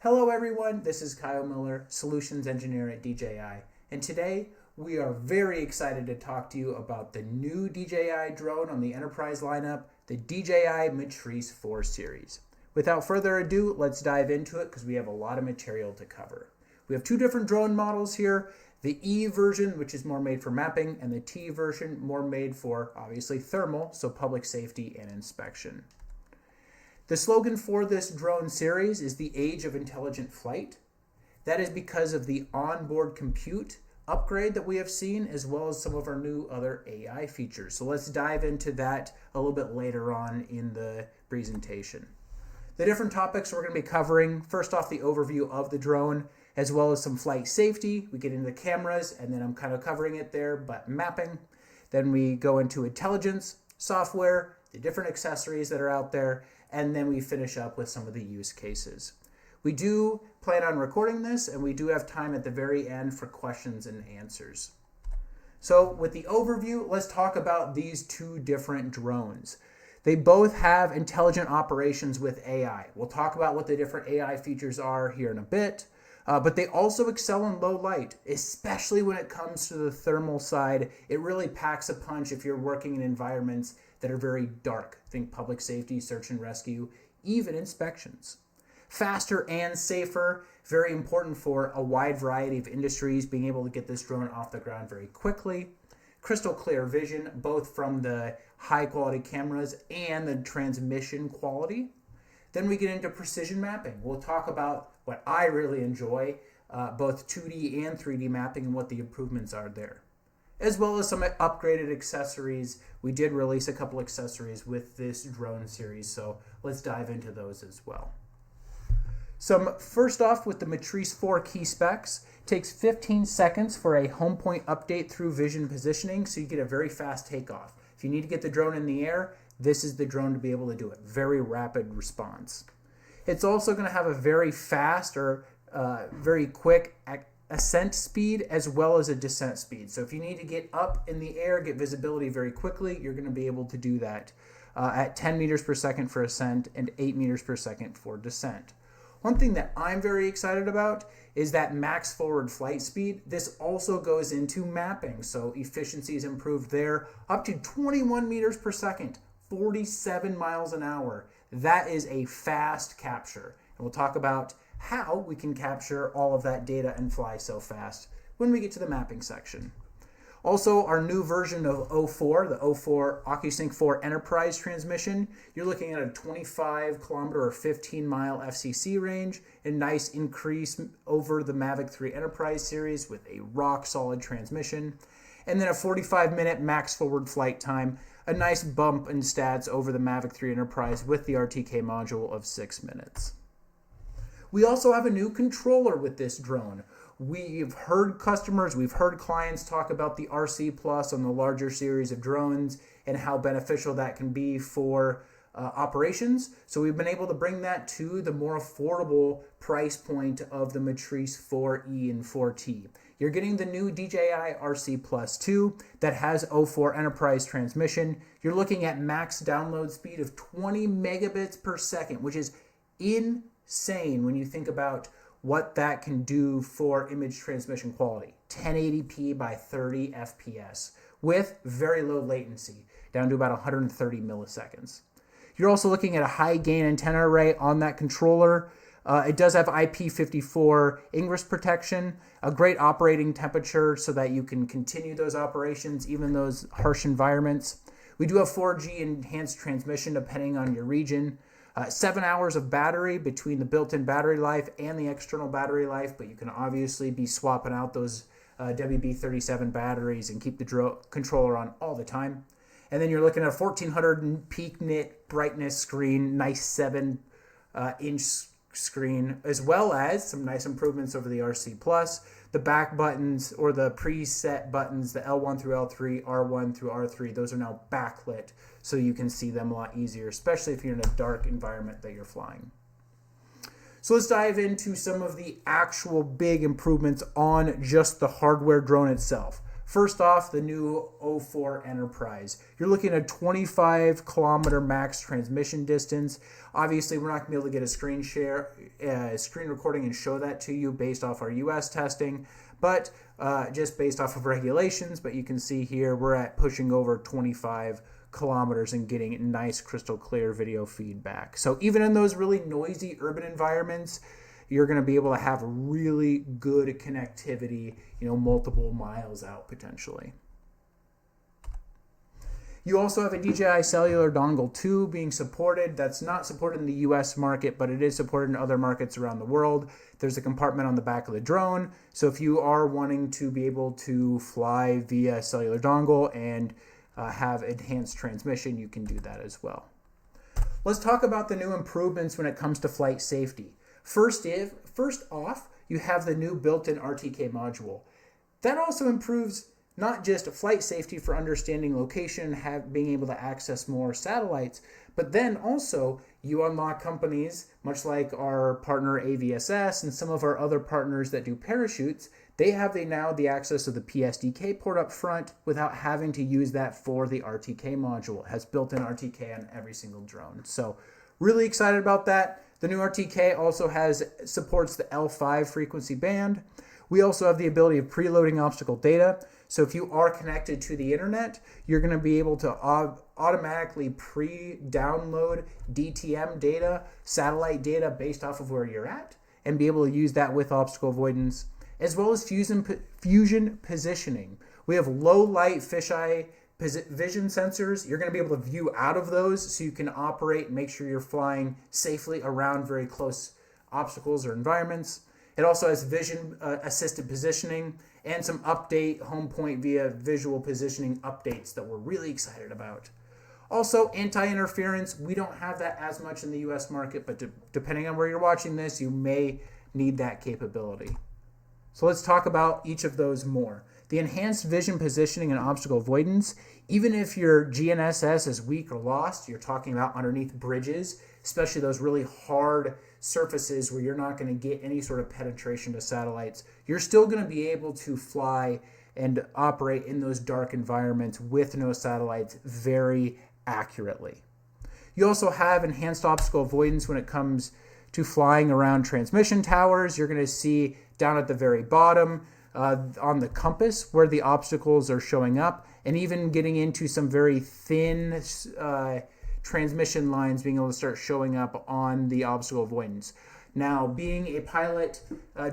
Hello everyone, this is Kyle Miller, Solutions Engineer at DJI, and today we are very excited to talk to you about the new DJI drone on the Enterprise lineup, the DJI Matrice 4 series. Without further ado, let's dive into it because we have a lot of material to cover. We have two different drone models here, the E version, which is more made for mapping, and the T version, more made for, obviously, thermal, so public safety and inspection. The slogan for this drone series is the age of intelligent flight. That is because of the onboard compute upgrade that we have seen, as well as some of our new other AI features. So let's dive into that a little bit later on in the presentation. The different topics we're going to be covering, first off, the overview of the drone, as well as some flight safety. We get into the cameras, and then I'm kind of covering it there, but mapping. Then we go into intelligence, software, the different accessories that are out there, and then we finish up with some of the use cases. We do plan on recording this, and we do have time at the very end for questions and answers. So with the overview, let's talk about these two different drones. They both have intelligent operations with AI. We'll talk about what the different AI features are here in a bit, but they also excel in low light, especially when it comes to the thermal side. It really packs a punch if you're working in environments that are very dark. Think public safety, search and rescue, even inspections. Faster and safer, very important for a wide variety of industries, being able to get this drone off the ground very quickly. Crystal clear vision, both from the high quality cameras and the transmission quality. Then we get into precision mapping. We'll talk about what I really enjoy, both 2D and 3D mapping and what the improvements are there, as well as some upgraded accessories. We did release a couple accessories with this drone series, so let's dive into those as well. First off, with the Matrice 4 key specs, takes 15 seconds for a home point update through vision positioning, so you get a very fast takeoff. If you need to get the drone in the air, this is the drone to be able to do it. Very rapid response. It's also going to have a very fast or very quick ascent speed as well as a descent speed. So if you need to get up in the air, get visibility very quickly, you're going to be able to do that at 10 meters per second for ascent and 8 meters per second for descent. One thing that I'm very excited about is that max forward flight speed. This also goes into mapping, so efficiency is improved there, up to 21 meters per second, 47 miles an hour. That is a fast capture. And we'll talk about how we can capture all of that data and fly so fast when we get to the mapping section. Also, our new version of O4, the O4 OcuSync 4 Enterprise transmission, you're looking at a 25 kilometer or 15 mile FCC range, a nice increase over the Mavic 3 Enterprise series with a rock solid transmission, and then a 45-minute max forward flight time, a nice bump in stats over the Mavic 3 Enterprise with the RTK module of 6 minutes. We also have a new controller with this drone. We've heard customers, we've heard clients talk about the RC Plus on the larger series of drones and how beneficial that can be for operations. So we've been able to bring that to the more affordable price point of the Matrice 4E and 4T. You're getting the new DJI RC Plus 2 that has O4 Enterprise transmission. You're looking at max download speed of 20 megabits per second, which is insane when you think about what that can do for image transmission quality. 1080p by 30 FPS with very low latency, down to about 130 milliseconds. You're also looking at a high gain antenna array on that controller. It does have IP54 ingress protection, a great operating temperature so that you can continue those operations, even those harsh environments. We do have 4G enhanced transmission depending on your region. 7 hours of battery between the built-in battery life and the external battery life, but you can obviously be swapping out those WB37 batteries and keep the controller on all the time. And then you're looking at a 1400 peak nit brightness screen, nice 7-inch screen, as well as some nice improvements over the RC Plus. The back buttons or the preset buttons, the L1 through L3, R1 through R3, those are now backlit, so you can see them a lot easier, especially if you're in a dark environment that you're flying. So let's dive into some of the actual big improvements on just the hardware drone itself. First off, the new 04 Enterprise. You're looking at a 25 kilometer max transmission distance. Obviously, we're not going to be able to get a screen recording and show that to you based off our US testing, but just based off of regulations. But you can see here we're at pushing over 25 kilometers and getting nice crystal clear video feedback. So even in those really noisy urban environments, you're going to be able to have really good connectivity, multiple miles out potentially. You also have a DJI Cellular Dongle 2 being supported. That's not supported in the US market, but it is supported in other markets around the world. There's a compartment on the back of the drone. So if you are wanting to be able to fly via cellular dongle and have enhanced transmission, you can do that as well. Let's talk about the new improvements when it comes to flight safety. First off, you have the new built-in RTK module. That also improves not just flight safety for understanding location and being able to access more satellites, but then also you unlock companies, much like our partner AVSS and some of our other partners that do parachutes. They have now the access to the PSDK port up front without having to use that for the RTK module. It has built-in RTK on every single drone. So really excited about that. The new RTK also supports the L5 frequency band. We also have the ability of preloading obstacle data. So if you are connected to the internet, you're going to be able to automatically pre-download DTM data, satellite data based off of where you're at, and be able to use that with obstacle avoidance, as well as fusion positioning. We have low light fisheye vision sensors. You're going to be able to view out of those so you can operate and make sure you're flying safely around very close obstacles or environments. It also has vision assisted positioning and some update home point via visual positioning updates that we're really excited about. Also, anti-interference. We don't have that as much in the US market, but depending on where you're watching this, you may need that capability. So let's talk about each of those more. The enhanced vision positioning and obstacle avoidance, even if your GNSS is weak or lost, you're talking about underneath bridges, especially those really hard surfaces where you're not going to get any sort of penetration to satellites, you're still going to be able to fly and operate in those dark environments with no satellites very accurately. You also have enhanced obstacle avoidance when it comes to flying around transmission towers. You're going to see down at the very bottom on the compass where the obstacles are showing up, and even getting into some very thin transmission lines being able to start showing up on the obstacle avoidance. Now, being a pilot,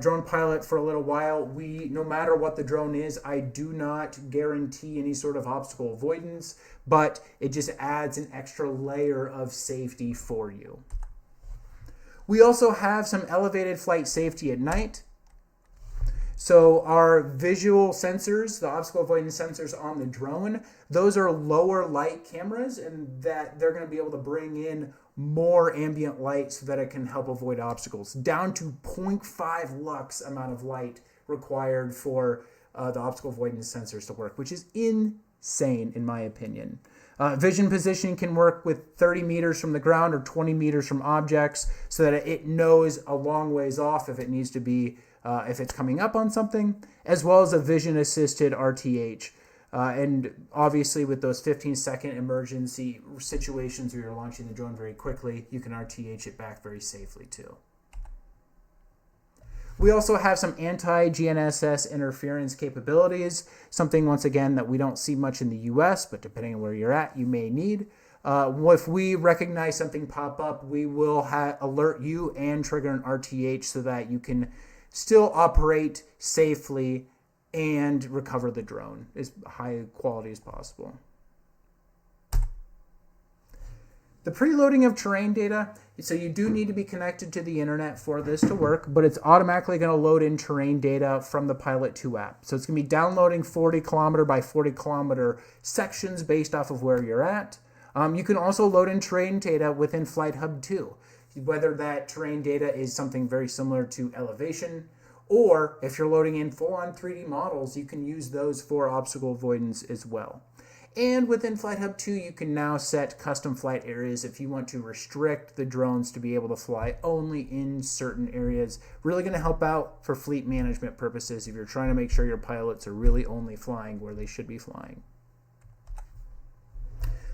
drone pilot for a little while, no matter what the drone is, I do not guarantee any sort of obstacle avoidance, but it just adds an extra layer of safety for you. We also have some elevated flight safety at night. So our visual sensors, the obstacle avoidance sensors on the drone, those are lower light cameras, and that they're going to be able to bring in more ambient light so that it can help avoid obstacles, down to 0.5 lux amount of light required for the obstacle avoidance sensors to work, which is insane in my opinion. Vision positioning can work with 30 meters from the ground or 20 meters from objects so that it knows a long ways off if it needs to be, if it's coming up on something, as well as a vision assisted RTH. And obviously with those 15-second emergency situations where you're launching the drone very quickly, you can RTH it back very safely too. We also have some anti-GNSS interference capabilities, something once again that we don't see much in the US, but depending on where you're at, you may need. If we recognize something pop up, we will alert you and trigger an RTH so that you can still operate safely and recover the drone as high quality as possible. The preloading of terrain data, so you do need to be connected to the internet for this to work, but it's automatically going to load in terrain data from the Pilot 2 app. So it's going to be downloading 40 kilometer by 40 kilometer sections based off of where you're at. You can also load in terrain data within Flight Hub 2, whether that terrain data is something very similar to elevation, or if you're loading in full-on 3D models, you can use those for obstacle avoidance as well. And within Flight Hub 2, you can now set custom flight areas if you want to restrict the drones to be able to fly only in certain areas. Really going to help out for fleet management purposes if you're trying to make sure your pilots are really only flying where they should be flying.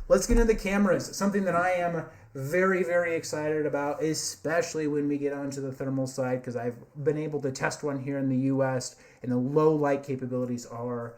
Let's get into the cameras, something that I am very, very excited about, especially when we get onto the thermal side, because I've been able to test one here in the US, and the low light capabilities are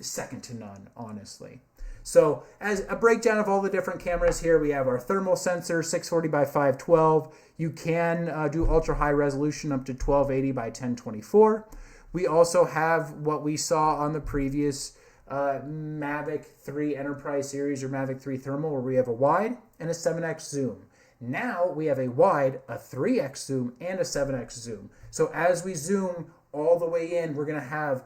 second to none, honestly. So as a breakdown of all the different cameras here, we have our thermal sensor, 640 by 512. You can do ultra high resolution up to 1280 by 1024. We also have what we saw on the previous Mavic 3 Enterprise series or Mavic 3 Thermal, where we have a wide and a 7x zoom. Now we have a wide, a 3x zoom, and a 7x zoom. So as we zoom all the way in, we're going to have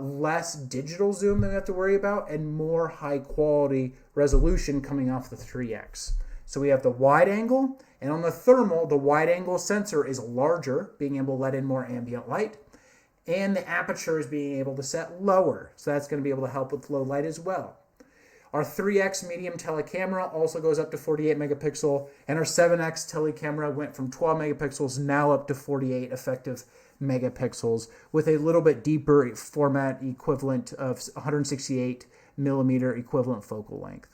less digital zoom than we have to worry about and more high quality resolution coming off the 3x. So we have the wide angle, and on the thermal, the wide angle sensor is larger, being able to let in more ambient light. And the aperture is being able to set lower. So that's going to be able to help with low light as well. Our 3x medium telecamera also goes up to 48 megapixel. And our 7x telecamera went from 12 megapixels now up to 48 effective megapixels with a little bit deeper format equivalent of 168 millimeter equivalent focal length.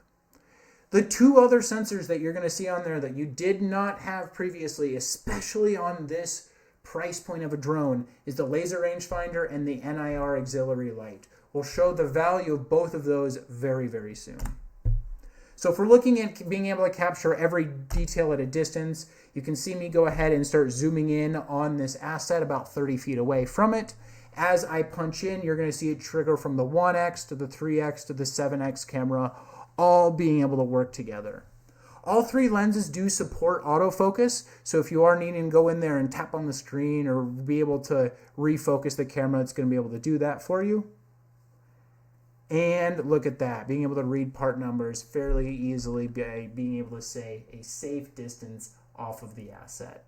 The two other sensors that you're going to see on there that you did not have previously, especially on this price point of a drone, is the laser rangefinder and the NIR auxiliary light. We'll show the value of both of those very, very soon. So if we're looking at being able to capture every detail at a distance, you can see me go ahead and start zooming in on this asset about 30 feet away from it. As I punch in, you're going to see it trigger from the 1x to the 3x to the 7x camera, all being able to work together. All three lenses do support autofocus, so if you are needing to go in there and tap on the screen or be able to refocus the camera, it's going to be able to do that for you. And look at that, being able to read part numbers fairly easily by being able to say a safe distance off of the asset.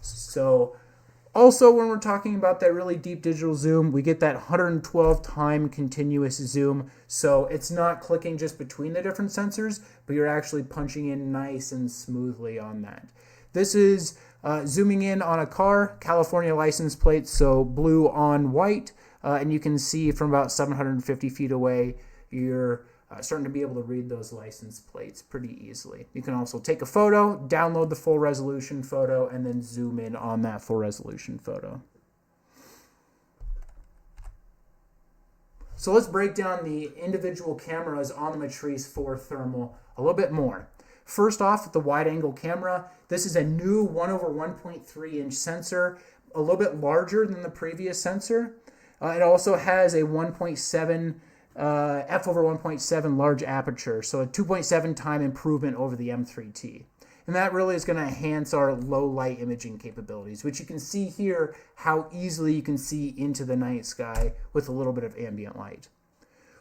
So also, when we're talking about that really deep digital zoom, we get that 112 time continuous zoom. So it's not clicking just between the different sensors, but you're actually punching in nice and smoothly on that. This is zooming in on a car, California license plate, so blue on white. And you can see from about 750 feet away, you're starting to be able to read those license plates pretty easily. You can also take a photo, download the full resolution photo, and then zoom in on that full resolution photo. So let's break down the individual cameras on the Matrice 4 Thermal a little bit more. First off, the wide angle camera. This is a new 1/1.3 inch sensor, a little bit larger than the previous sensor. It also has a 1.7 f/1.7 large aperture, so a 2.7 time improvement over the M3T. And that really is going to enhance our low light imaging capabilities, which you can see here how easily you can see into the night sky with a little bit of ambient light.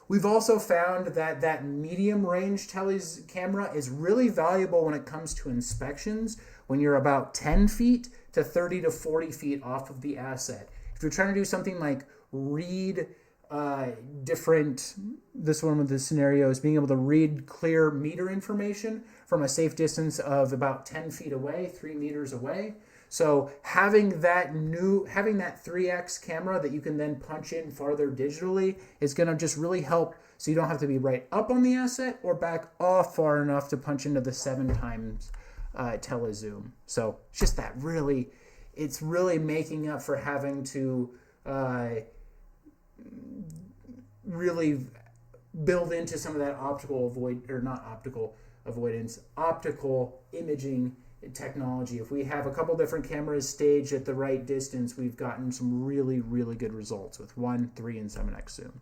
We've also found that that medium range camera is really valuable when it comes to inspections when you're about 10 feet to 30 to 40 feet off of the asset. If you're trying to do something like read this one with the scenario is being able to read clear meter information from a safe distance of about 10 feet away, 3 meters away. So having that 3x camera that you can then punch in farther digitally is going to just really help, so you don't have to be right up on the asset or back off far enough to punch into the 7 times telezoom. So it's just that really, it's really making up for having to really build into some of that optical imaging technology. If we have a couple different cameras staged at the right distance, we've gotten some really, really good results with 1, 3, and 7x zoom.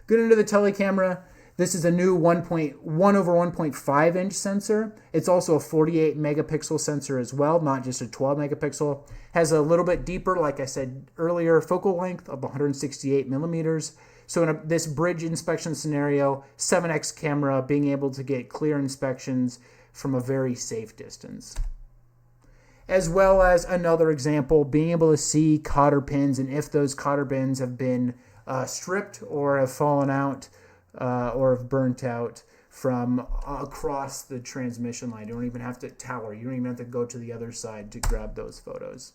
Good into the telecamera. This is a new 1/1.5 inch sensor. It's also a 48 megapixel sensor as well, not just a 12 megapixel. Has a little bit deeper, like I said earlier, focal length of 168 millimeters. So in this bridge inspection scenario, 7x camera being able to get clear inspections from a very safe distance. As well as another example, being able to see cotter pins, and if those cotter pins have been stripped or have fallen out or have burnt out from across the transmission line. You don't even have to tower. You don't even have to go to the other side to grab those photos.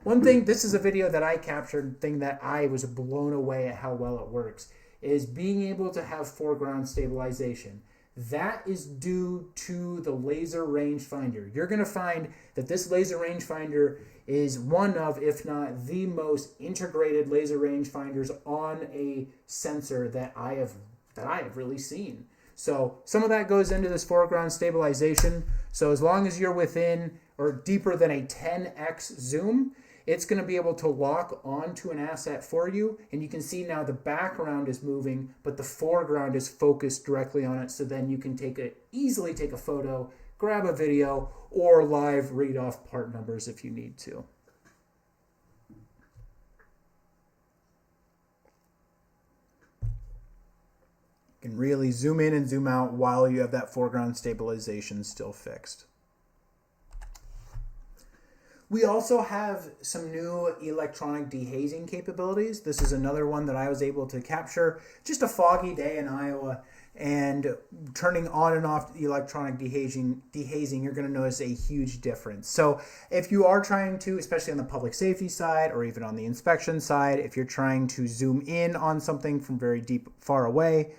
One thing, this is a video that I captured, thing that I was blown away at how well it works, is being able to have foreground stabilization. That is due to the laser rangefinder. You're going to find that this laser rangefinder is one of, if not the most integrated laser rangefinders on a sensor that I have really seen. So some of that goes into this foreground stabilization. So as long as you're within or deeper than a 10x zoom, it's going to be able to lock onto an asset for you. And you can see now the background is moving, but the foreground is focused directly on it. So then you can easily take a photo, grab a video, or live read off part numbers if you need to. You can really zoom in and zoom out while you have that foreground stabilization still fixed. We also have some new electronic dehazing capabilities. This is another one that I was able to capture. Just a foggy day in Iowa, and turning on and off electronic dehazing, you're going to notice a huge difference. So if you are trying to, especially on the public safety side or even on the inspection side, if you're trying to zoom in on something from very deep, far away,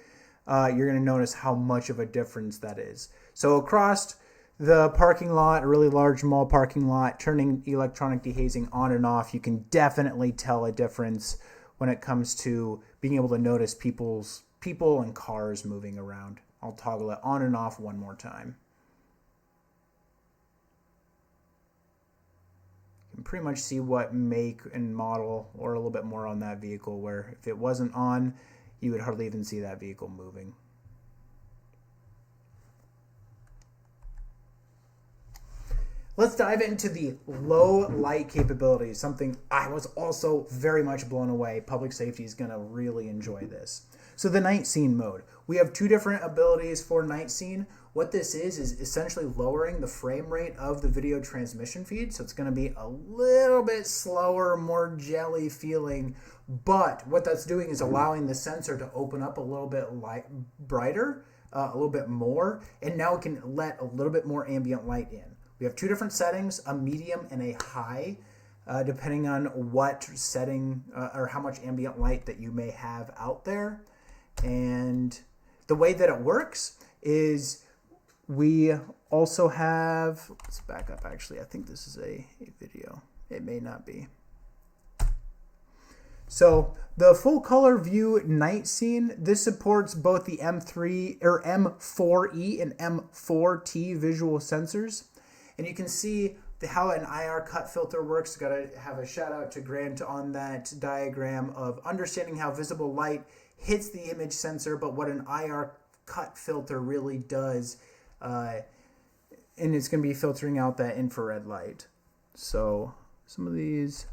you're going to notice how much of a difference that is. So across the parking lot, a really large mall parking lot, turning electronic dehazing on and off, you can definitely tell a difference when it comes to being able to notice people and cars moving around. I'll toggle it on and off one more time. You can pretty much see what make and model or a little bit more on that vehicle, where if it wasn't on, you would hardly even see that vehicle moving. Let's dive into the low light capabilities, something I was also very much blown away. Public safety is going to really enjoy this. So the night scene mode. We have two different abilities for night scene. What this is essentially lowering the frame rate of the video transmission feed. So it's going to be a little bit slower, more jelly feeling. But what that's doing is allowing the sensor to open up a little bit brighter, a little bit more. And now it can let a little bit more ambient light in. We have two different settings, a medium and a high, depending on what setting or how much ambient light that you may have out there. And the way that it works is we also have, let's back up actually, I think this is a video. It may not be. So the full color view night scene, this supports both the M3 or M4E and M4T visual sensors. And you can see how an IR cut filter works. Got to have a shout out to Grant on that diagram of understanding how visible light hits the image sensor, but what an IR cut filter really does. And it's going to be filtering out that infrared light. So some of these.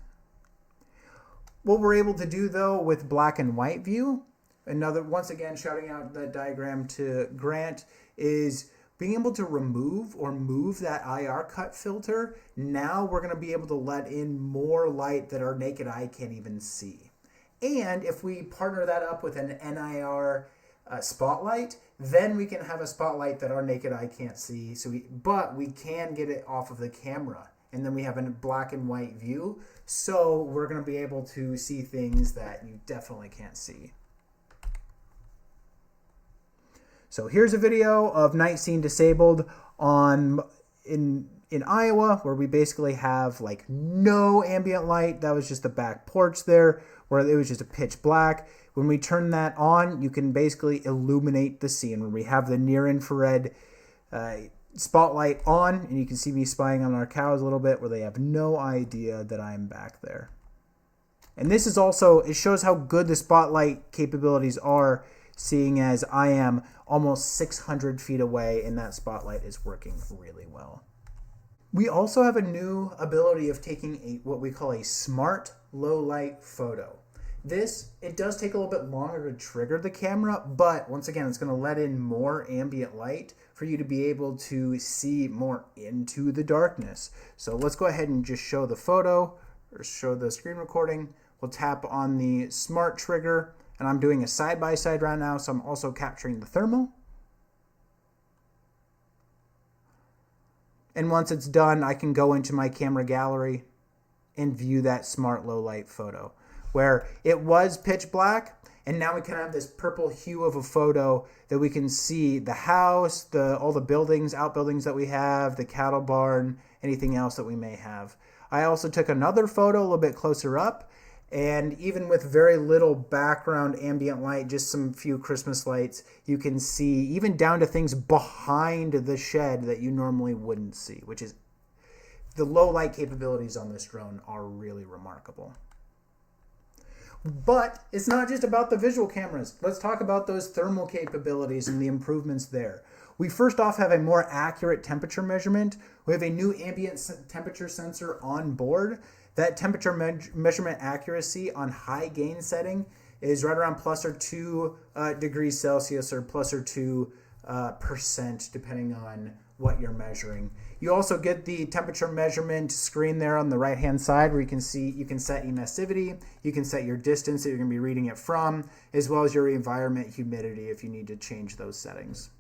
What we're able to do though with black and white view, once again shouting out that diagram to Grant, is being able to remove or move that IR cut filter. Now we're going to be able to let in more light that our naked eye can't even see. And if we partner that up with an NIR spotlight, then we can have a spotlight that our naked eye can't see. But we can get it off of the camera. And then we have a black and white view. So we're going to be able to see things that you definitely can't see. So here's a video of night scene disabled in Iowa, where we basically have like no ambient light. That was just the back porch there, where it was just a pitch black. When we turn that on, you can basically illuminate the scene. When we have the near infrared spotlight on, and you can see me spying on our cows a little bit, where they have no idea that I'm back there. And this is also, it shows how good the spotlight capabilities are, seeing as I am almost 600 feet away and that spotlight is working really well. We also have a new ability of taking what we call a smart low light photo. It does take a little bit longer to trigger the camera, but once again, it's going to let in more ambient light for you to be able to see more into the darkness. So let's go ahead and just show the photo or show the screen recording We'll tap on the smart trigger, and I'm doing a side-by-side right now, so I'm also capturing the thermal. And once it's done, I can go into my camera gallery and view that smart low light photo, where it was pitch black, and now we kind of have this purple hue of a photo that we can see the house, all the buildings, outbuildings that we have, the cattle barn, anything else that we may have. I also took another photo a little bit closer up, and even with very little background ambient light, just some few Christmas lights, you can see even down to things behind the shed that you normally wouldn't see, which is the low light capabilities on this drone are really remarkable. But it's not just about the visual cameras. Let's talk about those thermal capabilities and the improvements there. We first off have a more accurate temperature measurement. We have a new ambient temperature sensor on board. That temperature measurement accuracy on high gain setting is right around plus or 2 degrees Celsius or plus or 2%, depending on what you're measuring. You also get the temperature measurement screen there on the right hand side, where you can set emissivity, you can set your distance that you're going to be reading it from, as well as your environment humidity if you need to change those settings.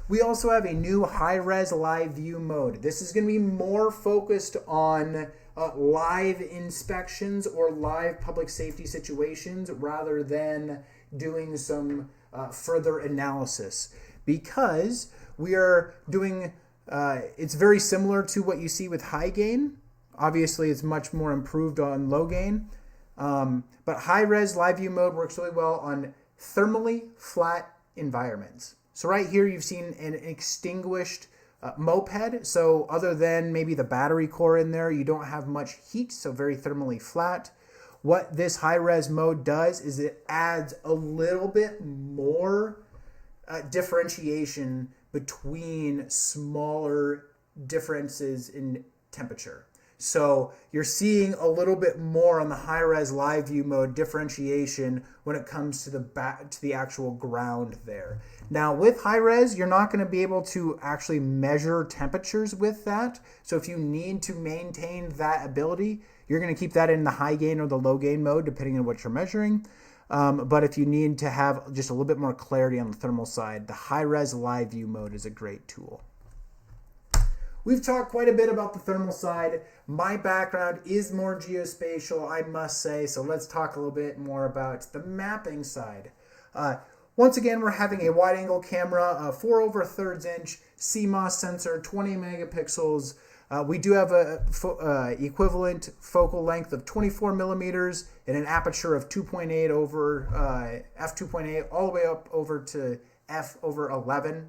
We also have a new high-res live view mode. This is going to be more focused on live inspections or live public safety situations rather than doing some further analysis, because we are doing, it's very similar to what you see with high gain. Obviously, it's much more improved on low gain, but high-res live view mode works really well on thermally flat environments. So right here, you've seen an extinguished moped. So other than maybe the battery core in there, you don't have much heat, so very thermally flat. What this high-res mode does is it adds a little bit more differentiation between smaller differences in temperature. So you're seeing a little bit more on the high-res live view mode differentiation when it comes to the actual ground there. Now with high-res, you're not going to be able to actually measure temperatures with that. So if you need to maintain that ability, you're going to keep that in the high gain or the low gain mode, depending on what you're measuring. But if you need to have just a little bit more clarity on the thermal side, the high-res live view mode is a great tool. We've talked quite a bit about the thermal side. My background is more geospatial, I must say, so let's talk a little bit more about the mapping side. Once again, we're having a wide-angle camera, a 4/3 inch CMOS sensor, 20 megapixels. We do have a equivalent focal length of 24 millimeters and an aperture of 2.8 over f2.8 all the way up over to f/11.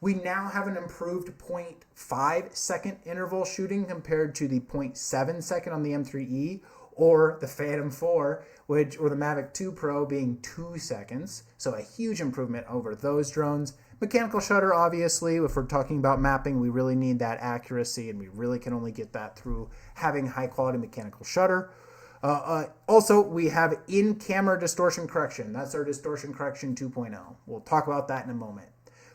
We now have an improved 0.5 second interval shooting compared to the 0.7 second on the M3E or the Phantom 4, or the Mavic 2 Pro being 2 seconds. So a huge improvement over those drones. Mechanical shutter, obviously, if we're talking about mapping, we really need that accuracy, and we really can only get that through having high quality mechanical shutter. Also, we have in-camera distortion correction. That's our distortion correction 2.0. We'll talk about that in a moment.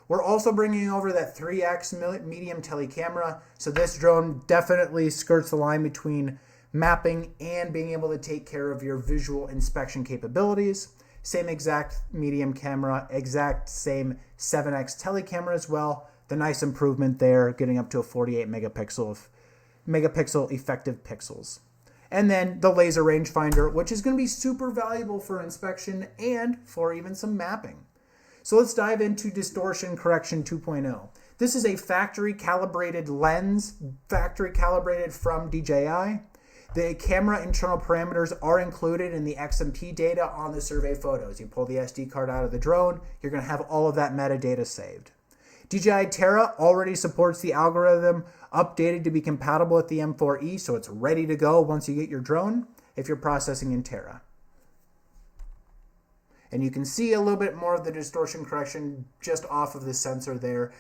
We're also bringing over that 3x medium tele camera. So this drone definitely skirts the line between mapping and being able to take care of your visual inspection capabilities. Same exact medium camera, exact same 7x tele camera as well. The nice improvement there, getting up to a 48 megapixel effective pixels. And then the laser rangefinder, which is going to be super valuable for inspection and for even some mapping. So let's dive into distortion correction 2.0. This is a factory calibrated lens, factory calibrated from DJI. The camera internal parameters are included in the XMP data on the survey photos. You pull the SD card out of the drone, you're going to have all of that metadata saved. DJI Terra already supports the algorithm updated to be compatible with the M4E, so it's ready to go once you get your drone if you're processing in Terra. And you can see a little bit more of the distortion correction just off of the sensor there.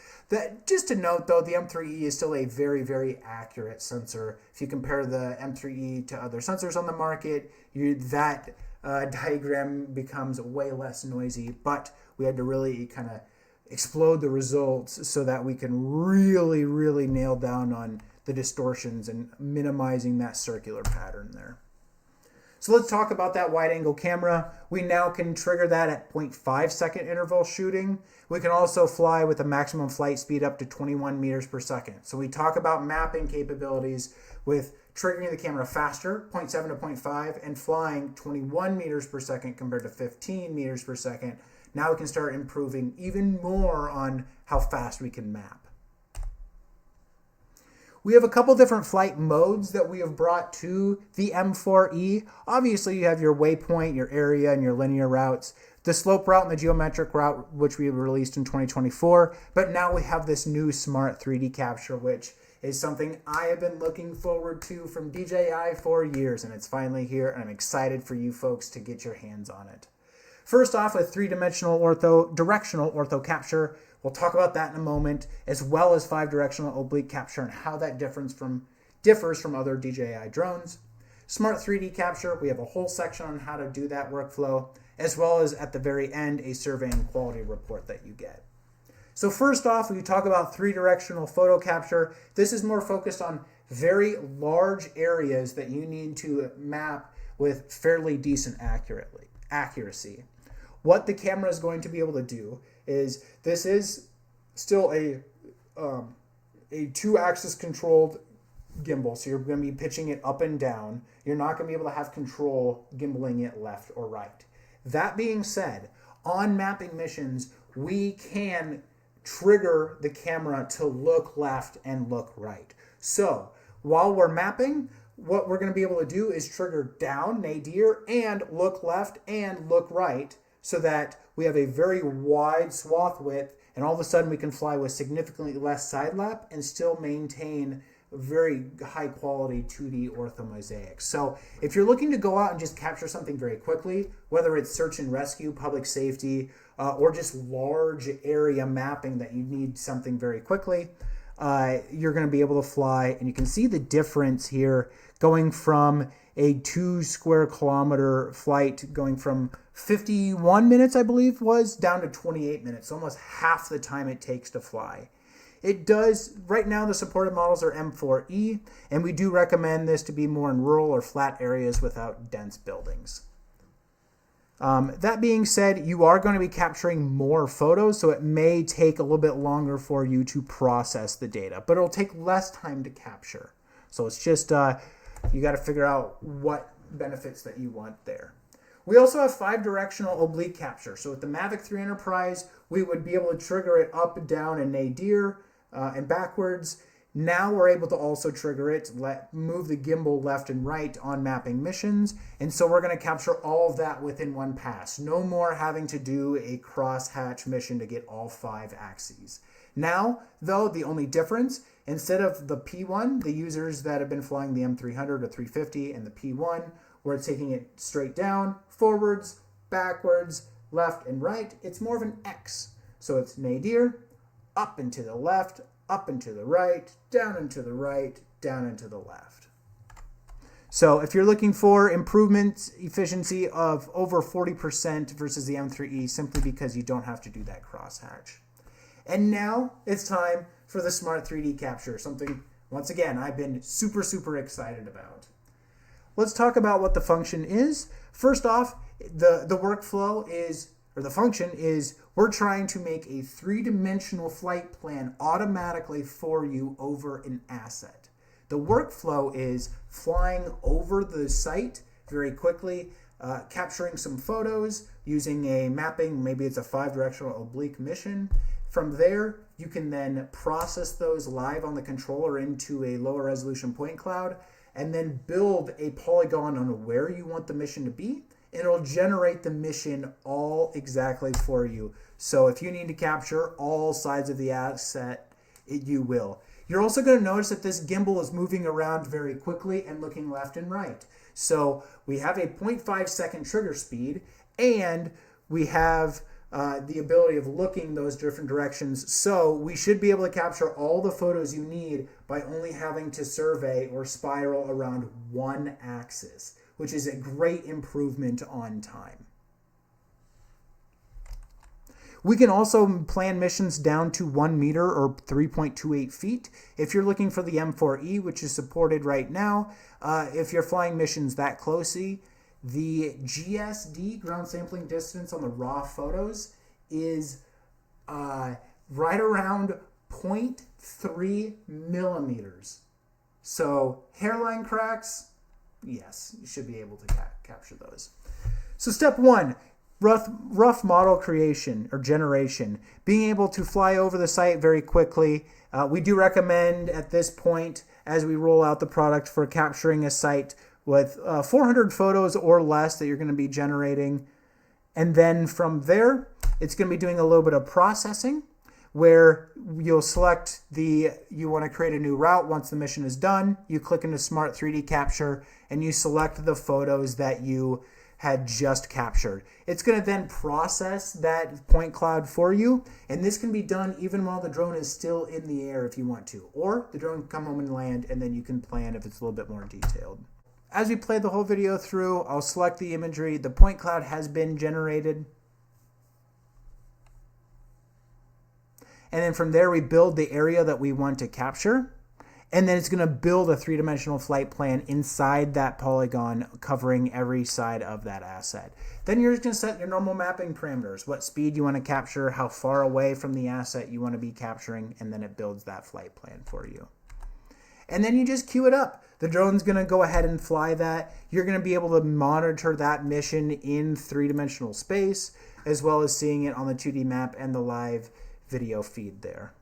Just to note, though, the M3E is still a very, very accurate sensor. If you compare the M3E to other sensors on the market, that diagram becomes way less noisy. But we had to really kind of explode the results so that we can really, really nail down on the distortions and minimizing that circular pattern there. So let's talk about that wide angle camera. We now can trigger that at 0.5 second interval shooting. We can also fly with a maximum flight speed up to 21 meters per second. So we talk about mapping capabilities with triggering the camera faster, 0.7 to 0.5, and flying 21 meters per second compared to 15 meters per second. Now we can start improving even more on how fast we can map. We have a couple different flight modes that we have brought to the M4E. Obviously, you have your waypoint, your area, and your linear routes, the slope route and the geometric route, which we released in 2024. But now we have this new smart 3D capture, which is something I have been looking forward to from DJI for years, and it's finally here, and I'm excited for you folks to get your hands on it. First off, with directional ortho capture. We'll talk about that in a moment, as well as 5-directional oblique capture and how that differs from other DJI drones. Smart 3D capture, we have a whole section on how to do that workflow, as well as at the very end, a survey and quality report that you get. So first off, we talk about 3-directional photo capture. This is more focused on very large areas that you need to map with fairly decent accuracy. What the camera is going to be able to do is, this is still a 2-axis controlled gimbal, so you're going to be pitching it up and down. You're not going to be able to have control gimbaling it left or right. That being said, on mapping missions, we can trigger the camera to look left and look right. So while we're mapping, what we're going to be able to do is trigger down, nadir, and look left and look right, so that we have a very wide swath width, and all of a sudden we can fly with significantly less side lap and still maintain very high quality 2D orthomosaic. So if you're looking to go out and just capture something very quickly, whether it's search and rescue, public safety, or just large area mapping that you need something very quickly, you're going to be able to fly. And you can see the difference here going from a 2 square kilometer flight going from 51 minutes, I believe was, down to 28 minutes, almost half the time it takes to fly. It does, right now the supported models are M4E, and we do recommend this to be more in rural or flat areas without dense buildings. That being said, you are going to be capturing more photos, so it may take a little bit longer for you to process the data, but it'll take less time to capture. So it's just, you got to figure out what benefits that you want there. We also have 5-directional oblique capture. So with the Mavic 3 Enterprise, we would be able to trigger it up, down, and nadir, and backwards. Now we're able to also trigger it, move the gimbal left and right on mapping missions. And so we're going to capture all of that within one pass. No more having to do a crosshatch mission to get all 5 axes. Now, though, the only difference, instead of the P1, the users that have been flying the M300 or 350 and the P1, where it's taking it straight down, forwards, backwards, left, and right, it's more of an X. So it's nadir, up and to the left, up and to the right, down and to the right, down and to the left. So if you're looking for improvement efficiency of over 40% versus the M3E, simply because you don't have to do that crosshatch. And now it's time for the Smart 3D capture, something, once again, I've been super excited about. Let's talk about what the function is. First off, the workflow is, or the function is, we're trying to make a 3-dimensional flight plan automatically for you over an asset. The workflow is flying over the site very quickly, capturing some photos using a mapping, maybe it's a 5-directional oblique mission. From there, you can then process those live on the controller into a lower resolution point cloud, and then build a polygon on where you want the mission to be, and it'll generate the mission all exactly for you. So if you need to capture all sides of the asset, you will. You're also going to notice that this gimbal is moving around very quickly and looking left and right. So we have a 0.5 second trigger speed, and we have the ability of looking those different directions. So we should be able to capture all the photos you need by only having to survey or spiral around one axis, which is a great improvement on time. We can also plan missions down to 1 meter or 3.28 feet. If you're looking for the M4E, which is supported right now, if you're flying missions that closely, The GSD, ground sampling distance, on the raw photos is right around 0.3 millimeters. So hairline cracks, yes, you should be able to capture those. So step one, rough model creation or generation. Being able to fly over the site very quickly. We do recommend at this point, as we roll out the product, for capturing a site with 400 photos or less that you're going to be generating. And then from there, it's going to be doing a little bit of processing, where you'll select you want to create a new route. Once the mission is done, you click into Smart 3D Capture and you select the photos that you had just captured. It's going to then process that point cloud for you, and this can be done even while the drone is still in the air if you want to, or the drone can come home and land, and then you can plan if it's a little bit more detailed. As we play the whole video through, I'll select the imagery. The point cloud has been generated. And then from there, we build the area that we want to capture. And then it's going to build a three-dimensional flight plan inside that polygon, covering every side of that asset. Then you're just going to set your normal mapping parameters, what speed you want to capture, how far away from the asset you want to be capturing, and then it builds that flight plan for you. And then you just queue it up. The drone's going to go ahead and fly that. You're going to be able to monitor that mission in three-dimensional space, as well as seeing it on the 2D map and the live video feed there.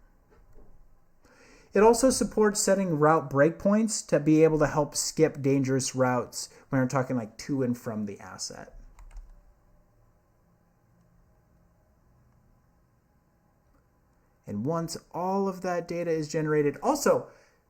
It also supports setting route breakpoints to be able to help skip dangerous routes when we're talking like to and from the asset. And once all of that data is generated, also,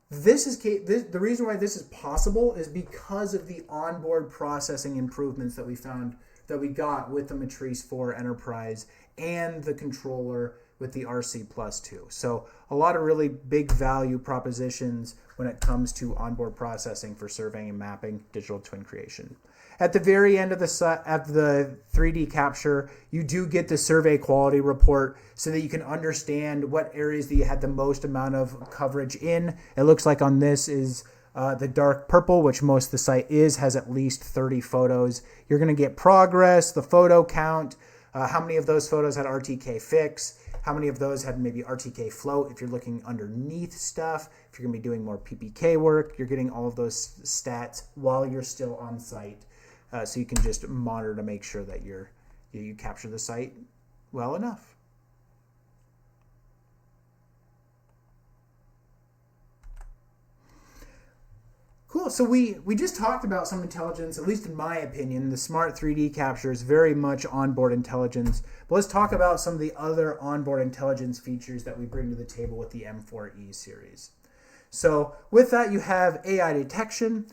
the reason why this is possible is because of the onboard processing improvements that we found that we got with the Matrice 4 Enterprise and the controller with the RC Plus 2. So a lot of really big value propositions when it comes to onboard processing for surveying and mapping digital twin creation. At the very end of the 3D capture, you do get the survey quality report so that you can understand what areas that you had the most amount of coverage in. It looks like on this is the dark purple, which most of the site has at least 30 photos. You're going to get progress, the photo count, how many of those photos had RTK fix, how many of those had maybe RTK float. If you're looking underneath stuff, if you're going to be doing more PPK work, you're getting all of those stats while you're still on site. So you can just monitor to make sure that you capture the site well enough. Cool. So we just talked about some intelligence, at least in my opinion. The Smart 3D capture is very much onboard intelligence. But let's talk about some of the other onboard intelligence features that we bring to the table with the M4E series. So with that, you have AI detection,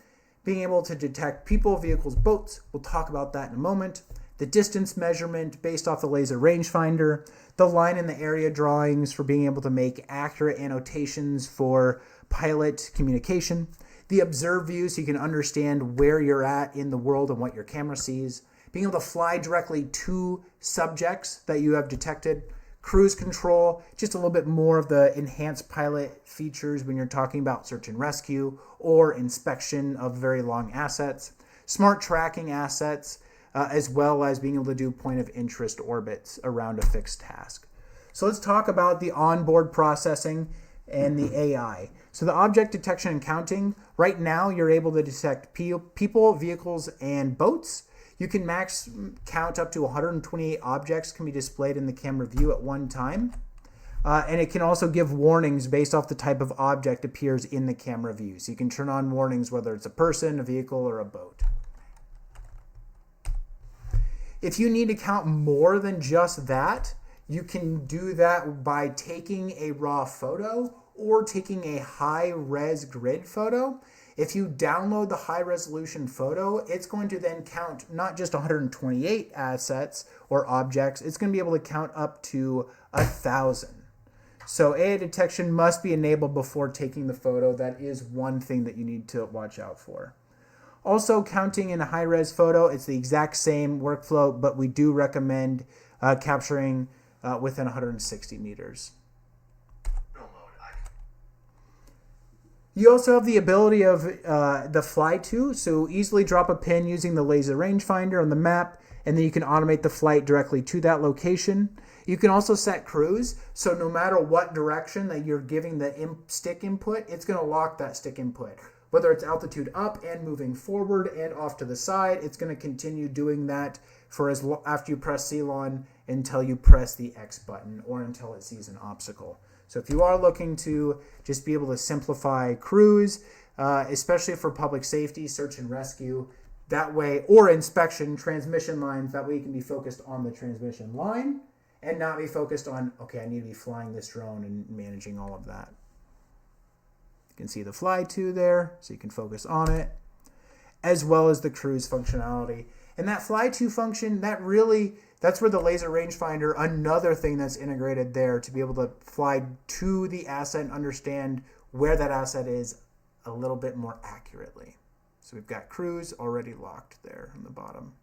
being able to detect people, vehicles, boats. We'll talk about that in a moment. The distance measurement based off the laser rangefinder, the line in the area drawings for being able to make accurate annotations for pilot communication, the observe view so you can understand where you're at in the world and what your camera sees, being able to fly directly to subjects that you have detected, cruise control, just a little bit more of the enhanced pilot features when you're talking about search and rescue or inspection of very long assets, smart tracking assets, as well as being able to do point of interest orbits around a fixed task. So let's talk about the onboard processing and the AI. So the object detection and counting, right now you're able to detect people, vehicles, and boats. You can max count up to 128 objects can be displayed in the camera view at one time. And it can also give warnings based off the type of object appears in the camera view. So you can turn on warnings whether it's a person, a vehicle, or a boat. If you need to count more than just that, you can do that by taking a raw photo or taking a high-res grid photo. If you download the high-resolution photo, it's going to then count not just 128 assets or objects, it's going to be able to count up to 1,000. So AI detection must be enabled before taking the photo. That is one thing that you need to watch out for. Also, counting in a high-res photo, it's the exact same workflow, but we do recommend capturing within 160 meters. You also have the ability of the fly to, so easily drop a pin using the laser rangefinder on the map, and then you can automate the flight directly to that location. You can also set cruise, so no matter what direction that you're giving the stick input, it's going to lock that stick input. Whether it's altitude up and moving forward and off to the side, it's going to continue doing that for after you press CLON until you press the X button or until it sees an obstacle. So if you are looking to just be able to simplify cruise, especially for public safety, search and rescue, that way, or inspection, transmission lines, that way you can be focused on the transmission line and not be focused on, okay, I need to be flying this drone and managing all of that. You can see the fly to there, so you can focus on it, as well as the cruise functionality. And that fly to function, that's where the laser rangefinder, another thing that's integrated there to be able to fly to the asset and understand where that asset is a little bit more accurately. So we've got cruise already locked there on the bottom.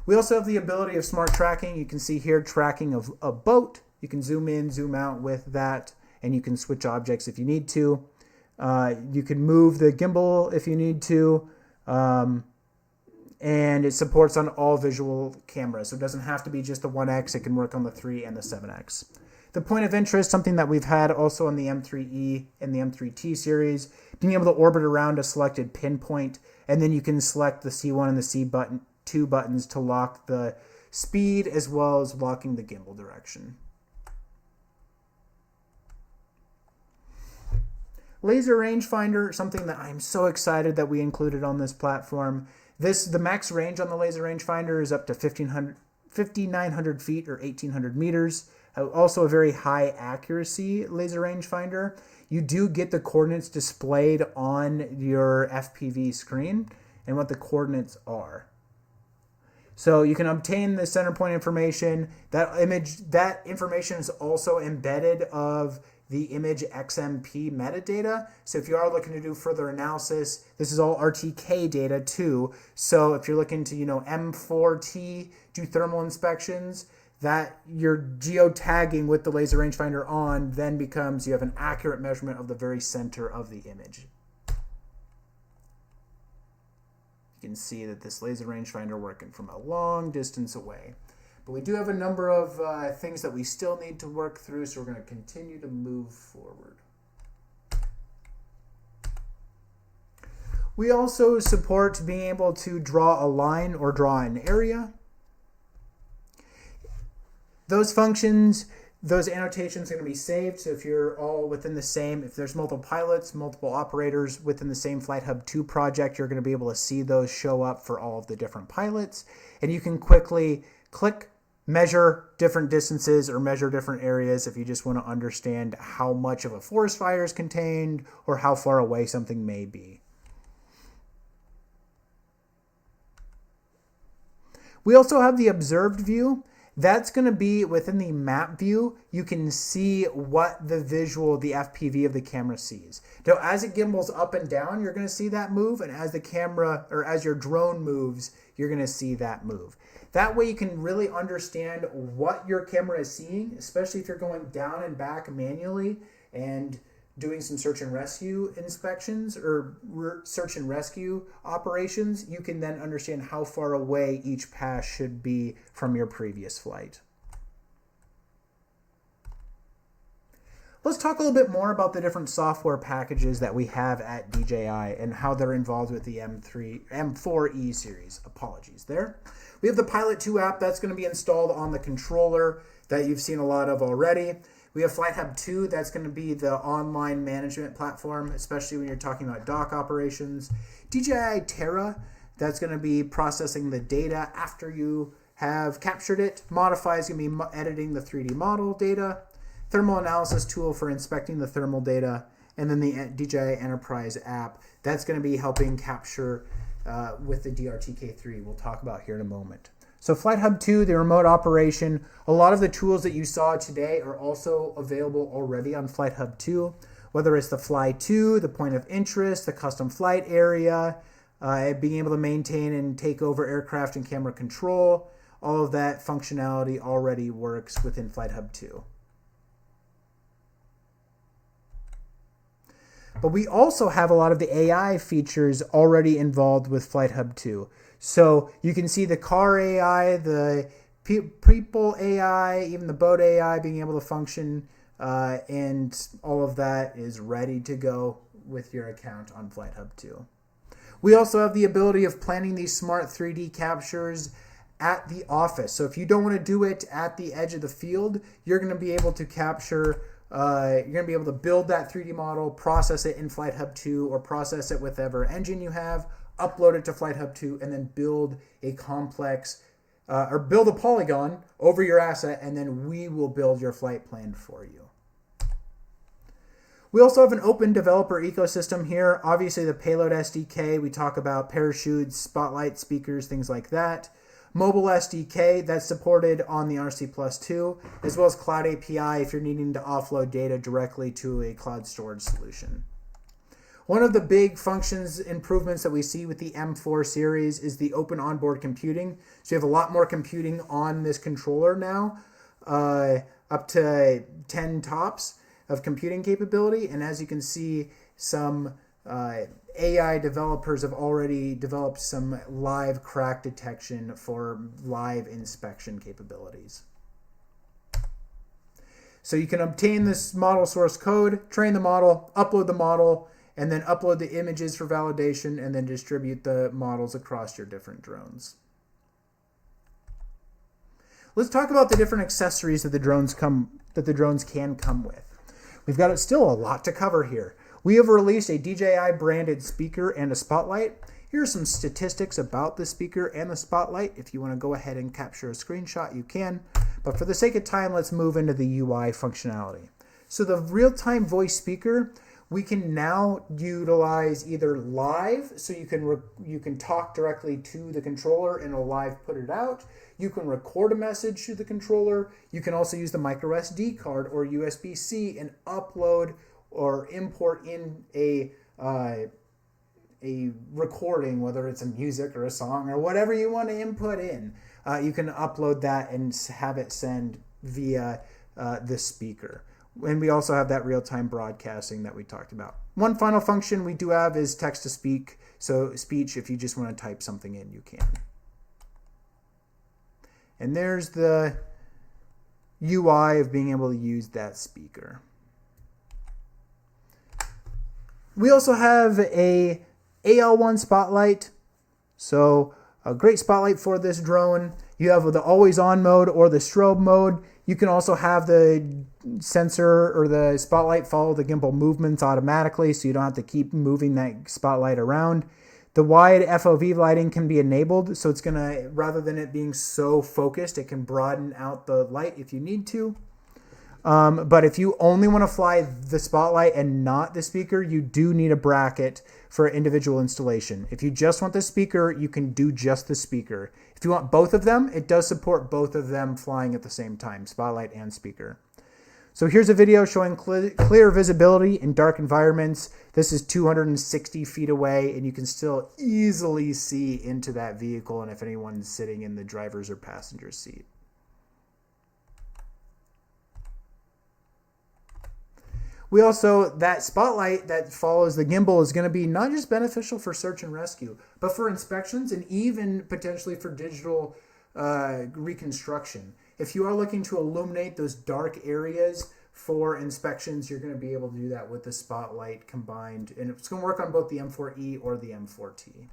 We also have the ability of smart tracking. You can see here tracking of a boat. You can zoom in, zoom out with that, and you can switch objects if you need to. You can move the gimbal if you need to. And it supports on all visual cameras. So it doesn't have to be just the 1X. It can work on the 3 and the 7X. The point of interest, something that we've had also on the M3E and the M3T series, being able to orbit around a selected pinpoint, and then you can select the C1 and the C2 buttons to lock the speed as well as locking the gimbal direction. Laser rangefinder, something that I'm so excited that we included on this platform. The max range on the laser rangefinder is up to 5,900 feet or 1,800 meters. Also a very high accuracy laser rangefinder. You do get the coordinates displayed on your FPV screen and what the coordinates are. So you can obtain the center point information. That information is also embedded of the image XMP metadata. So if you are looking to do further analysis, this is all RTK data too. So if you're looking to, M4T, do thermal inspections, that your geotagging with the laser rangefinder on then becomes, you have an accurate measurement of the very center of the image. You can see that this laser rangefinder working from a long distance away. But we do have a number of things that we still need to work through, so we're going to continue to move forward. We also support being able to draw a line or draw an area. Those functions, those annotations are going to be saved, so if you're all within the same, if there's multiple pilots, multiple operators within the same Flight Hub 2 project, you're going to be able to see those show up for all of the different pilots. And you can quickly click, measure different distances or measure different areas if you just want to understand how much of a forest fire is contained or how far away something may be. We also have the observed view. That's going to be within the map view. You can see what the visual, the FPV of the camera sees. Now, as it gimbals up and down, you're going to see that move. And as the camera or as your drone moves, you're going to see that move. That way you can really understand what your camera is seeing, especially if you're going down and back manually and doing some search and rescue inspections or search and rescue operations. You can then understand how far away each pass should be from your previous flight. Let's talk a little bit more about the different software packages that we have at DJI and how they're involved with the M4E series. Apologies there. We have the Pilot 2 app that's going to be installed on the controller that you've seen a lot of already. We have Flight Hub 2, that's going to be the online management platform, especially when you're talking about dock operations. DJI Terra, that's going to be processing the data after you have captured it. Modify is going to be editing the 3D model data. Thermal analysis tool for inspecting the thermal data. And then the DJI Enterprise app, that's going to be helping capture with the DRTK3 we'll talk about here in a moment. So Flight Hub 2, the remote operation, a lot of the tools that you saw today are also available already on Flight Hub 2, whether it's the Fly 2, the point of interest, the custom flight area, being able to maintain and take over aircraft and camera control. All of that functionality already works within Flight Hub 2. But we also have a lot of the AI features already involved with Flight Hub 2. So you can see the car AI, the people AI, even the boat AI being able to function, and all of that is ready to go with your account on Flight Hub 2. We also have the ability of planning these smart 3D captures at the office. So if you don't want to do it at the edge of the field, you're going to be able to capture, you're going to be able to build that 3D model, process it in Flight Hub 2, or process it with whatever engine you have, upload it to Flight Hub 2, and then build a complex, or build a polygon over your asset, and then we will build your flight plan for you. We also have an open developer ecosystem here. Obviously the payload SDK, we talk about parachutes, spotlight, speakers, things like that. Mobile SDK, that's supported on the RC Plus 2, as well as Cloud API if you're needing to offload data directly to a cloud storage solution. One of the big functions improvements that we see with the M4 series is the open onboard computing. So you have a lot more computing on this controller now, up to 10 tops of computing capability. And as you can see, some AI developers have already developed some live crack detection for live inspection capabilities. So you can obtain this model source code, train the model, upload the model, and then upload the images for validation, and then distribute the models across your different drones. Let's talk about the different accessories that the drones can come with. We've got still a lot to cover here. We have released a DJI branded speaker and a spotlight. Here are some statistics about the speaker and the spotlight. If you want to go ahead and capture a screenshot, you can. But for the sake of time, let's move into the UI functionality. So the real-time voice speaker, we can now utilize either live, so you can talk directly to the controller and it'll live put it out. You can record a message to the controller. You can also use the micro SD card or USB-C and upload or import in a recording, whether it's a music or a song or whatever you want to input in. You can upload that and have it send via the speaker. And we also have that real-time broadcasting that we talked about. One final function we do have is text-to-speak. So speech, if you just want to type something in, you can. And there's the UI of being able to use that speaker. We also have a AL1 spotlight. So a great spotlight for this drone. You have the always-on mode or the strobe mode. You can also have the sensor or the spotlight follow the gimbal movements automatically, so you don't have to keep moving that spotlight around. The wide FOV lighting can be enabled, so it's going to, rather than it being so focused, it can broaden out the light if you need to. But if you only want to fly the spotlight and not the speaker, you do need a bracket for individual installation. If you just want the speaker, you can do just the speaker. If you want both of them, it does support both of them flying at the same time, spotlight and speaker. So here's a video showing clear visibility in dark environments. This is 260 feet away, and you can still easily see into that vehicle and if anyone's sitting in the driver's or passenger seat. We also, that spotlight that follows the gimbal is going to be not just beneficial for search and rescue, but for inspections and even potentially for digital reconstruction. If you are looking to illuminate those dark areas for inspections, you're going to be able to do that with the spotlight combined. And it's going to work on both the M4E or the M4T.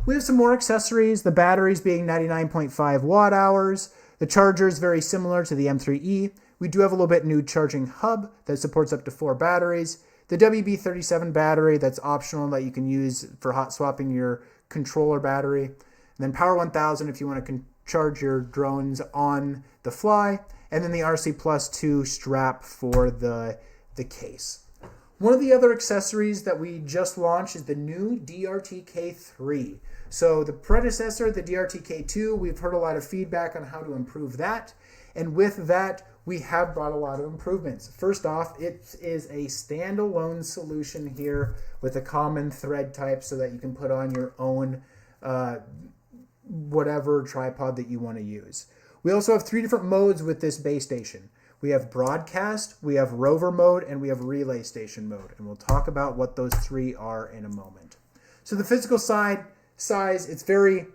We have some more accessories, the batteries being 99.5 watt hours. The charger is very similar to the M3E. We do have a little bit new charging hub that supports up to 4 batteries. The WB37 battery that's optional that you can use for hot swapping your controller battery. And then Power 1000 if you want to charge your drones on the fly. And then the RC Plus 2 strap for the case. One of the other accessories that we just launched is the new DRTK3. So the predecessor, the DRTK2, we've heard a lot of feedback on how to improve that. And with that, we have brought a lot of improvements. First off, it is a standalone solution here with a common thread type so that you can put on your own whatever tripod that you want to use. We also have 3 different modes with this base station. We have broadcast, we have rover mode, and we have relay station mode. And we'll talk about what those three are in a moment. So the physical size, it's very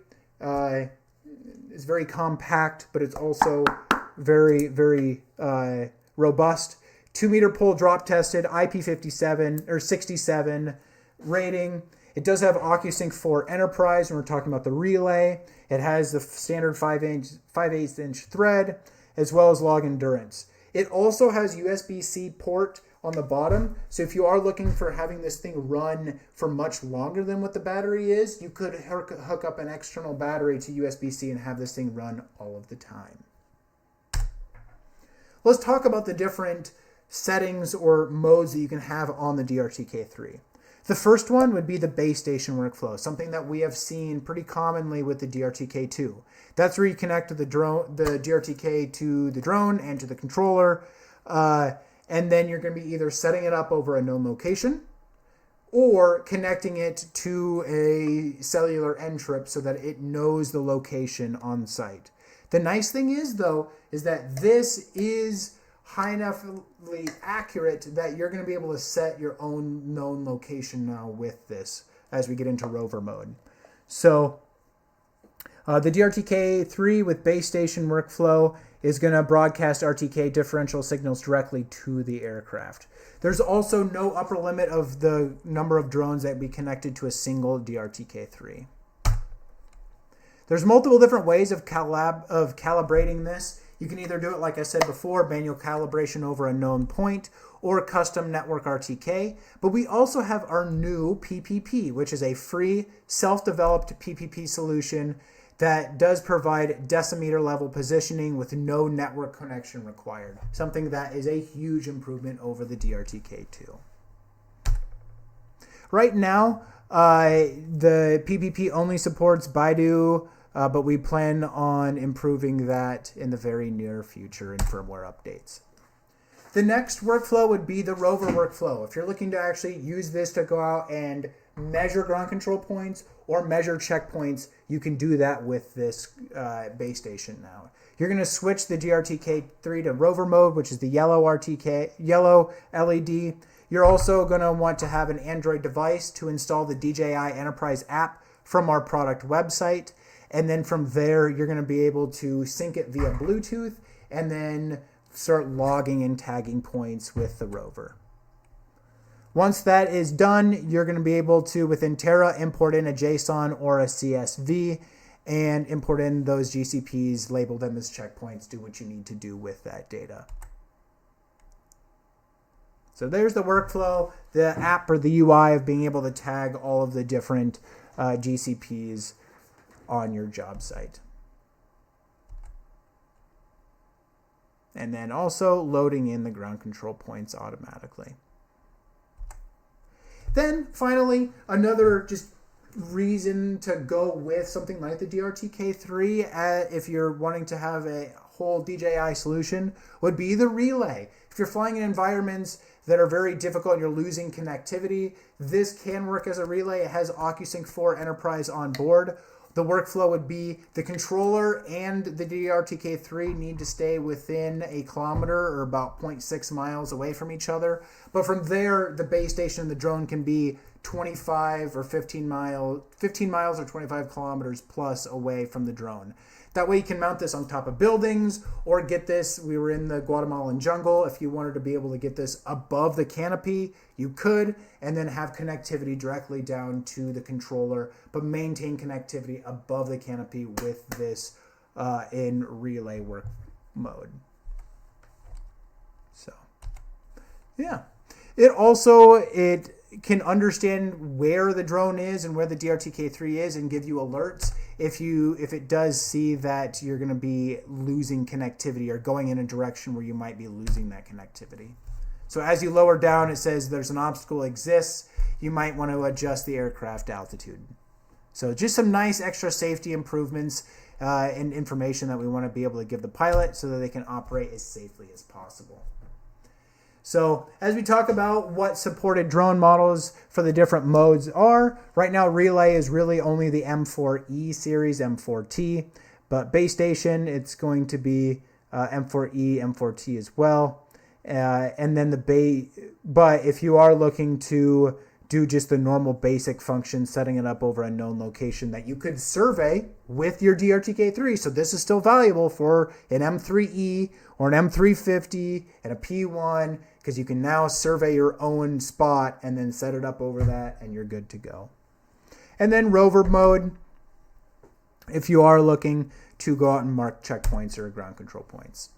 compact, but it's also very, very robust. 2-meter pole drop tested, IP57 or 67 rating. It does have OcuSync 4 Enterprise, and we're talking about the relay. It has the standard 5/8 inch thread, as well as log endurance. It also has USB-C port on the bottom, so if you are looking for having this thing run for much longer than what the battery is, you could hook up an external battery to USB-C and have this thing run all of the time. Let's talk about the different settings or modes that you can have on the DRTK3. The first one would be the base station workflow, something that we have seen pretty commonly with the DRTK2. That's where you connect the DRTK to the drone and to the controller, and then you're going to be either setting it up over a known location or connecting it to a cellular end-trip so that it knows the location on site. The nice thing is, though, is that this is high enoughly accurate that you're going to be able to set your own known location now with this as we get into rover mode. So the DRTK3 with base station workflow is going to broadcast RTK differential signals directly to the aircraft. There's also no upper limit of the number of drones that be connected to a single DRTK3. There's multiple different ways of calibrating this. You can either do it, like I said before, manual calibration over a known point, or custom network RTK. But we also have our new PPP, which is a free, self-developed PPP solution that does provide decimeter level positioning with no network connection required. Something that is a huge improvement over the DRTK2. Right now, the PPP only supports Baidu, but we plan on improving that in the very near future in firmware updates. The next workflow would be the rover workflow. If you're looking to actually use this to go out and measure ground control points or measure checkpoints, you can do that with this base station now. You're going to switch the DRTK3 to rover mode, which is the yellow LED. You're also going to want to have an Android device to install the DJI Enterprise app from our product website. And then from there, you're going to be able to sync it via Bluetooth and then start logging and tagging points with the rover. Once that is done, you're going to be able to, within Terra, import in a JSON or a CSV and import in those GCPs, label them as checkpoints, do what you need to do with that data. So there's the workflow, the app or the UI of being able to tag all of the different GCPs on your job site. And then also loading in the ground control points automatically. Then finally, another just reason to go with something like the DRTK3 if you're wanting to have a whole DJI solution would be the relay. If you're flying in environments that are very difficult and you're losing connectivity, this can work as a relay. It has OcuSync 4 Enterprise on board. The workflow would be the controller and the DRTK3 need to stay within a kilometer or about 0.6 miles away from each other. But from there, the base station and the drone can be 15 miles or 25 kilometers plus away from the drone. That way you can mount this on top of buildings or get this, we were in the Guatemalan jungle, if you wanted to be able to get this above the canopy, you could, and then have connectivity directly down to the controller, but maintain connectivity above the canopy with this in relay work mode. So, yeah. It can understand where the drone is and where the DRTK3 is and give you alerts if it does see that you're going to be losing connectivity or going in a direction where you might be losing that connectivity. So as you lower down, it says there's an obstacle exists. You might want to adjust the aircraft altitude. So just some nice extra safety improvements and information that we want to be able to give the pilot so that they can operate as safely as possible. So as we talk about what supported drone models for the different modes are, right now relay is really only the M4E series, M4T, but base station, it's going to be M4E, M4T as well. And then but if you are looking to do just the normal basic function, setting it up over a known location that you could survey with your DRTK3. So this is still valuable for an M3E or an M350 and a P1, because you can now survey your own spot and then set it up over that and you're good to go. And then rover mode, if you are looking to go out and mark checkpoints or ground control points.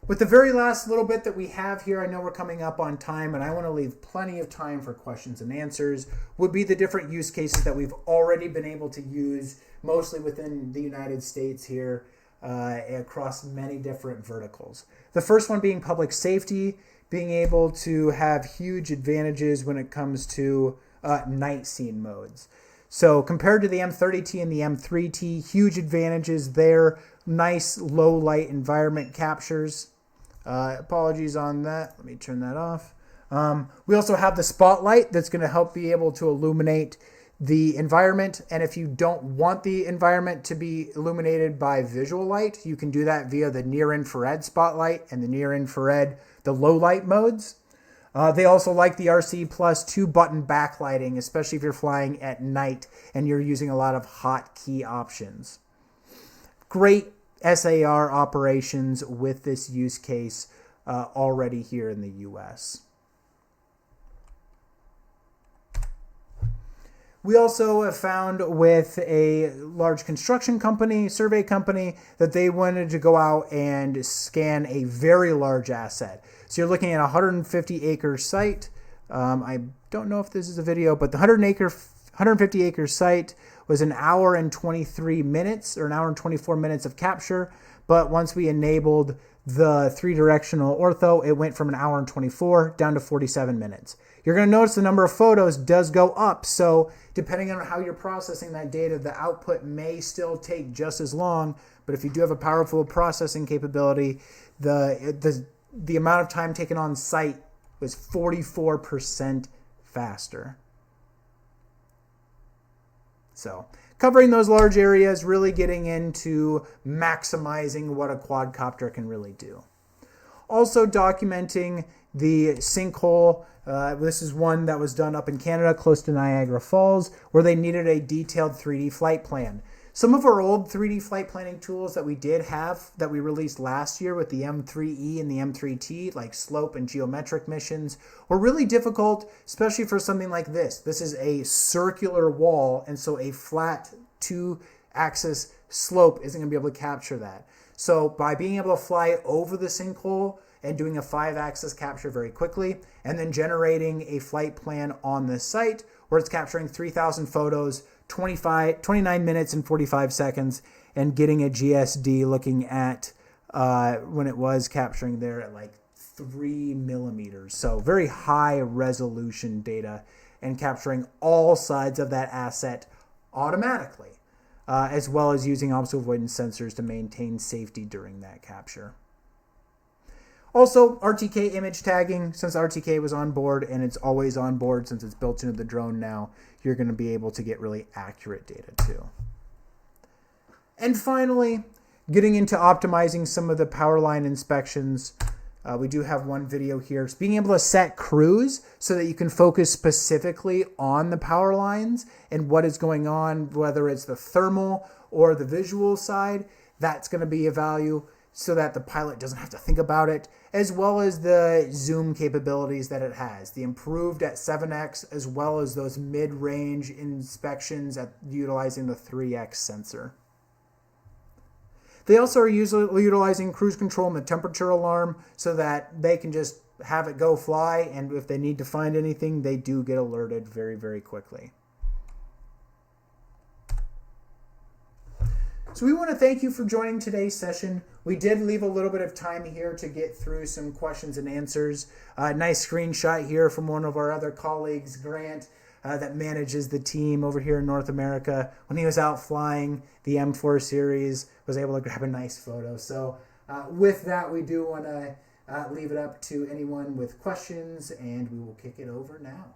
With the very last little bit that we have here, I know we're coming up on time, and I want to leave plenty of time for questions and answers, would be the different use cases that we've already been able to use, mostly within the United States here, across many different verticals. The first one being public safety, being able to have huge advantages when it comes to night scene modes. So compared to the M30T and the M3T, huge advantages there. Nice low light environment captures. Apologies on that. Let me turn that off. We also have the spotlight that's going to help be able to illuminate the environment. And if you don't want the environment to be illuminated by visual light, you can do that via the near infrared spotlight and the near infrared, the low light modes. They also like the RC Plus 2-button backlighting, especially if you're flying at night and you're using a lot of hotkey options. Great SAR operations with this use case already here in the US. We also have found with a large construction company, survey company, that they wanted to go out and scan a very large asset. So you're looking at a 150-acre site. I don't know if this is a video, but the 150-acre site was an hour and 23 minutes or an hour and 24 minutes of capture. But once we enabled the 3-directional ortho, it went from an hour and 24 down to 47 minutes. You're going to notice the number of photos does go up. So depending on how you're processing that data, the output may still take just as long. But if you do have a powerful processing capability, the amount of time taken on site was 44% faster. So covering those large areas, really getting into maximizing what a quadcopter can really do. Also documenting the sinkhole. This is one that was done up in Canada, close to Niagara Falls, where they needed a detailed 3D flight plan. Some of our old 3D flight planning tools that we did have that we released last year with the M3E and the M3T, like slope and geometric missions, were really difficult, especially for something like this. This is a circular wall, and so a flat 2-axis slope isn't going to be able to capture that. So by being able to fly over the sinkhole and doing a 5-axis capture very quickly, and then generating a flight plan on the site where it's capturing 3,000 photos, 29 minutes and 45 seconds, and getting a GSD looking at when it was capturing there at like 3 millimeters. So very high resolution data and capturing all sides of that asset automatically, as well as using obstacle avoidance sensors to maintain safety during that capture. Also, RTK image tagging. Since RTK was on board, and it's always on board since it's built into the drone now, you're going to be able to get really accurate data too. And finally, getting into optimizing some of the power line inspections. We do have one video here. It's being able to set crews so that you can focus specifically on the power lines and what is going on, whether it's the thermal or the visual side. That's going to be a value so that the pilot doesn't have to think about it, as well as the zoom capabilities that it has. The improved at 7x, as well as those mid-range inspections at utilizing the 3x sensor. They also are utilizing cruise control and the temperature alarm so that they can just have it go fly, and if they need to find anything, they do get alerted very, very quickly. So we want to thank you for joining today's session. We did leave a little bit of time here to get through some questions and answers. Nice screenshot here from one of our other colleagues, Grant, that manages the team over here in North America. When he was out flying the M4 series, was able to grab a nice photo. So with that, we do want to leave it up to anyone with questions, and we will kick it over now.